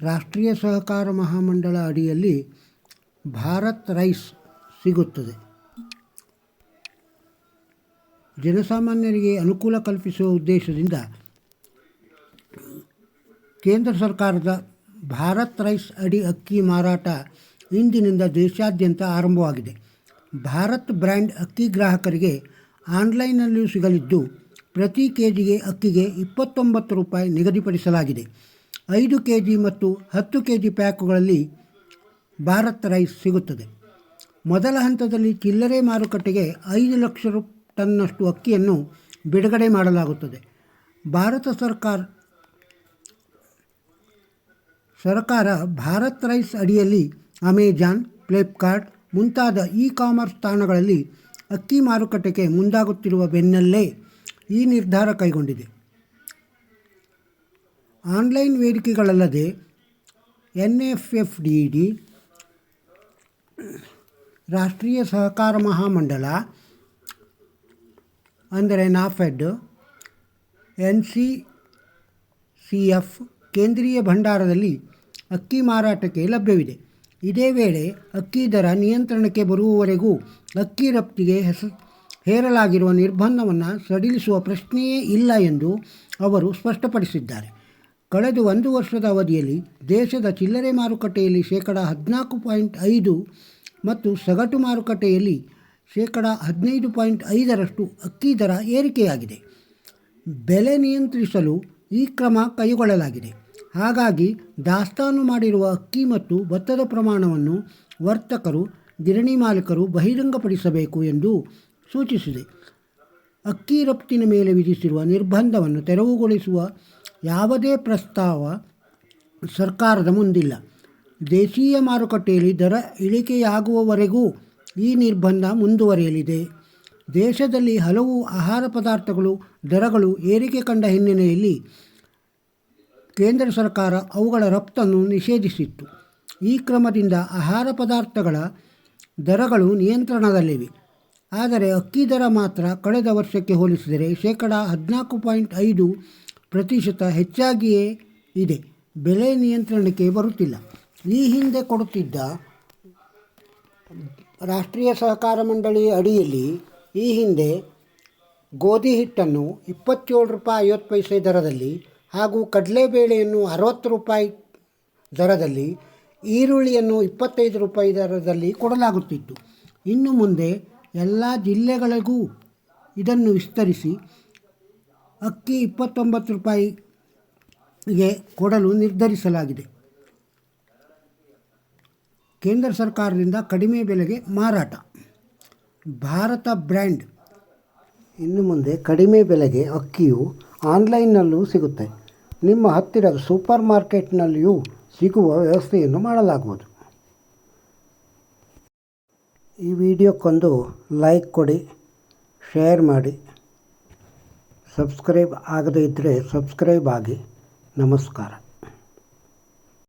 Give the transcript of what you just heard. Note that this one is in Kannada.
ರಾಷ್ಟ್ರೀಯ ಸಹಕಾರ ಮಹಾಮಂಡಳ ಅಡಿಯಲ್ಲಿ ಭಾರತ್ ರೈಸ್ ಸಿಗುತ್ತದೆ. ಜನಸಾಮಾನ್ಯರಿಗೆ ಅನುಕೂಲ ಕಲ್ಪಿಸುವ ಉದ್ದೇಶದಿಂದ ಕೇಂದ್ರ ಸರ್ಕಾರದ ಭಾರತ್ ರೈಸ್ ಅಡಿ ಅಕ್ಕಿ ಮಾರಾಟ ಇಂದಿನಿಂದ ದೇಶಾದ್ಯಂತ ಆರಂಭವಾಗಿದೆ. ಭಾರತ್ ಬ್ರ್ಯಾಂಡ್ ಅಕ್ಕಿ ಗ್ರಾಹಕರಿಗೆ ಆನ್ಲೈನ್ನಲ್ಲಿಯೂ ಸಿಗಲಿದ್ದು, ಪ್ರತಿ ಕೆಜಿಗೆ ಅಕ್ಕಿಗೆ 29 ರೂಪಾಯಿ ನಿಗದಿಪಡಿಸಲಾಗಿದೆ. 5 ಕೆಜಿ ಮತ್ತು 10 ಕೆಜಿ ಪ್ಯಾಕುಗಳಲ್ಲಿ ಭಾರತ್ ರೈಸ್ ಸಿಗುತ್ತದೆ. ಮೊದಲ ಹಂತದಲ್ಲಿ ಚಿಲ್ಲರೆ ಮಾರುಕಟ್ಟೆಗೆ 5 ಲಕ್ಷ ಟನ್ನಷ್ಟು ಅಕ್ಕಿಯನ್ನು ಬಿಡುಗಡೆ ಮಾಡಲಾಗುತ್ತದೆ. ಭಾರತ ಸರ್ಕಾರ ಭಾರತ್ ರೈಸ್ ಅಡಿಯಲ್ಲಿ ಅಮೆಜಾನ್, ಫ್ಲಿಪ್ಕಾರ್ಟ್ ಮುಂತಾದ ಇ-ಕಾಮರ್ಸ್ ತಾಣಗಳಲ್ಲಿ ಅಕ್ಕಿ ಮಾರುಕಟ್ಟೆಗೆ ಮುಂದಾಗುತ್ತಿರುವ ಬೆನ್ನಲ್ಲೇ ಈ ನಿರ್ಧಾರ ಕೈಗೊಂಡಿದೆ. ಆನ್ಲೈನ್ ವೇದಿಕೆಗಳಲ್ಲದೆ NFFDD, ರಾಷ್ಟ್ರೀಯ ಸಹಕಾರ ಮಹಾಮಂಡಳ ಅಂದರೆ ನಾಫೆಡ್, NCCF ಕೇಂದ್ರೀಯ ಭಂಡಾರದಲ್ಲಿ ಅಕ್ಕಿ ಮಾರಾಟಕ್ಕೆ ಲಭ್ಯವಿದೆ. ಇದೇ ವೇಳೆ ಅಕ್ಕಿ ದರ ನಿಯಂತ್ರಣಕ್ಕೆ ಬರುವವರೆಗೂ ಅಕ್ಕಿ ರಫ್ತಿಗೆ ಹೇರಲಾಗಿರುವ ನಿರ್ಬಂಧವನ್ನು ಸಡಿಲಿಸುವ ಪ್ರಶ್ನೆಯೇ ಇಲ್ಲ ಎಂದು ಅವರು ಸ್ಪಷ್ಟಪಡಿಸಿದ್ದಾರೆ. ಕಳೆದ 1 ವರ್ಷದ ಅವಧಿಯಲ್ಲಿ ದೇಶದ ಚಿಲ್ಲರೆ ಮಾರುಕಟ್ಟೆಯಲ್ಲಿ 14.5% ಮತ್ತು ಸಗಟು ಮಾರುಕಟ್ಟೆಯಲ್ಲಿ 15.5% ಅಕ್ಕಿ ದರ ಏರಿಕೆಯಾಗಿದೆ. ಬೆಲೆ ನಿಯಂತ್ರಿಸಲು ಈ ಕ್ರಮ ಕೈಗೊಳ್ಳಲಾಗಿದೆ. ಹಾಗಾಗಿ ದಾಸ್ತಾನು ಮಾಡಿರುವ ಅಕ್ಕಿ ಮತ್ತು ಭತ್ತದ ಪ್ರಮಾಣವನ್ನು ವರ್ತಕರು, ಗಿರಣಿ ಮಾಲೀಕರು ಬಹಿರಂಗಪಡಿಸಬೇಕು ಎಂದು ಸೂಚಿಸಿದೆ. ಅಕ್ಕಿ ರಫ್ತಿನ ಮೇಲೆ ವಿಧಿಸಿರುವ ನಿರ್ಬಂಧವನ್ನು ತೆರವುಗೊಳಿಸುವ ಯಾವುದೇ ಪ್ರಸ್ತಾವ ಸರ್ಕಾರದ ಮುಂದಿಲ್ಲ. ದೇಶೀಯ ಮಾರುಕಟ್ಟೆಯಲ್ಲಿ ದರ ಇಳಿಕೆಯಾಗುವವರೆಗೂ ಈ ನಿರ್ಬಂಧ ಮುಂದುವರಿಯಲಿದೆ. ದೇಶದಲ್ಲಿ ಹಲವು ಆಹಾರ ಪದಾರ್ಥಗಳು ದರಗಳು ಏರಿಕೆ ಕಂಡ ಹಿನ್ನೆಲೆಯಲ್ಲಿ ಕೇಂದ್ರ ಸರ್ಕಾರ ಅವುಗಳ ರಫ್ತನ್ನು ನಿಷೇಧಿಸಿತ್ತು. ಈ ಕ್ರಮದಿಂದ ಆಹಾರ ಪದಾರ್ಥಗಳ ದರಗಳು ನಿಯಂತ್ರಣದಲ್ಲಿವೆ. ಆದರೆ ಅಕ್ಕಿ ದರ ಮಾತ್ರ ಕಳೆದ ವರ್ಷಕ್ಕೆ ಹೋಲಿಸಿದರೆ 14.5% ಹೆಚ್ಚಾಗಿಯೇ ಇದೆ. ಬೆಲೆ ನಿಯಂತ್ರಣಕ್ಕೆ ಬರುತ್ತಿಲ್ಲ. ಈ ಹಿಂದೆ ಕೊಡುತ್ತಿದ್ದ ರಾಷ್ಟ್ರೀಯ ಸಹಕಾರ ಮಂಡಳಿ ಅಡಿಯಲ್ಲಿ ಈ ಹಿಂದೆ ಗೋಧಿ ಹಿಟ್ಟನ್ನು 27 ರೂಪಾಯಿ 50 ಪೈಸೆ ದರದಲ್ಲಿ ಹಾಗೂ ಕಡಲೆಬೇಳೆಯನ್ನು 60 ರೂಪಾಯಿ ದರದಲ್ಲಿ, ಈರುಳ್ಳಿಯನ್ನು 25 ರೂಪಾಯಿ ದರದಲ್ಲಿ ಕೊಡಲಾಗುತ್ತಿತ್ತು. ಇನ್ನು ಮುಂದೆ ಎಲ್ಲ ಜಿಲ್ಲೆಗಳಿಗೂ ಇದನ್ನು ವಿಸ್ತರಿಸಿ ಅಕ್ಕಿ 29 ರೂಪಾಯಿಗೆ ಕೊಡಲು ನಿರ್ಧರಿಸಲಾಗಿದೆ. ಕೇಂದ್ರ ಸರ್ಕಾರದಿಂದ ಕಡಿಮೆ ಬೆಲೆಗೆ ಮಾರಾಟ. ಭಾರತ ಬ್ರ್ಯಾಂಡ್ ಇನ್ನು ಮುಂದೆ ಕಡಿಮೆ ಬೆಲೆಗೆ ಅಕ್ಕಿಯು ಆನ್ಲೈನ್ನಲ್ಲೂ ಸಿಗುತ್ತೆ. ನಿಮ್ಮ ಹತ್ತಿರದ ಸೂಪರ್ ಮಾರ್ಕೆಟ್ನಲ್ಲಿಯೂ ಸಿಗುವ ವ್ಯವಸ್ಥೆಯನ್ನು ಮಾಡಲಾಗುವುದು. ಈ ವಿಡಿಯೋಕ್ಕೊಂದು ಲೈಕ್ ಕೊಡಿ, ಶೇರ್ ಮಾಡಿ, ಸಬ್ಸ್ಕ್ರೈಬ್ ಆಗದೇ ಇದ್ದರೆ ಸಬ್ಸ್ಕ್ರೈಬ್ ಆಗಿ. ನಮಸ್ಕಾರ.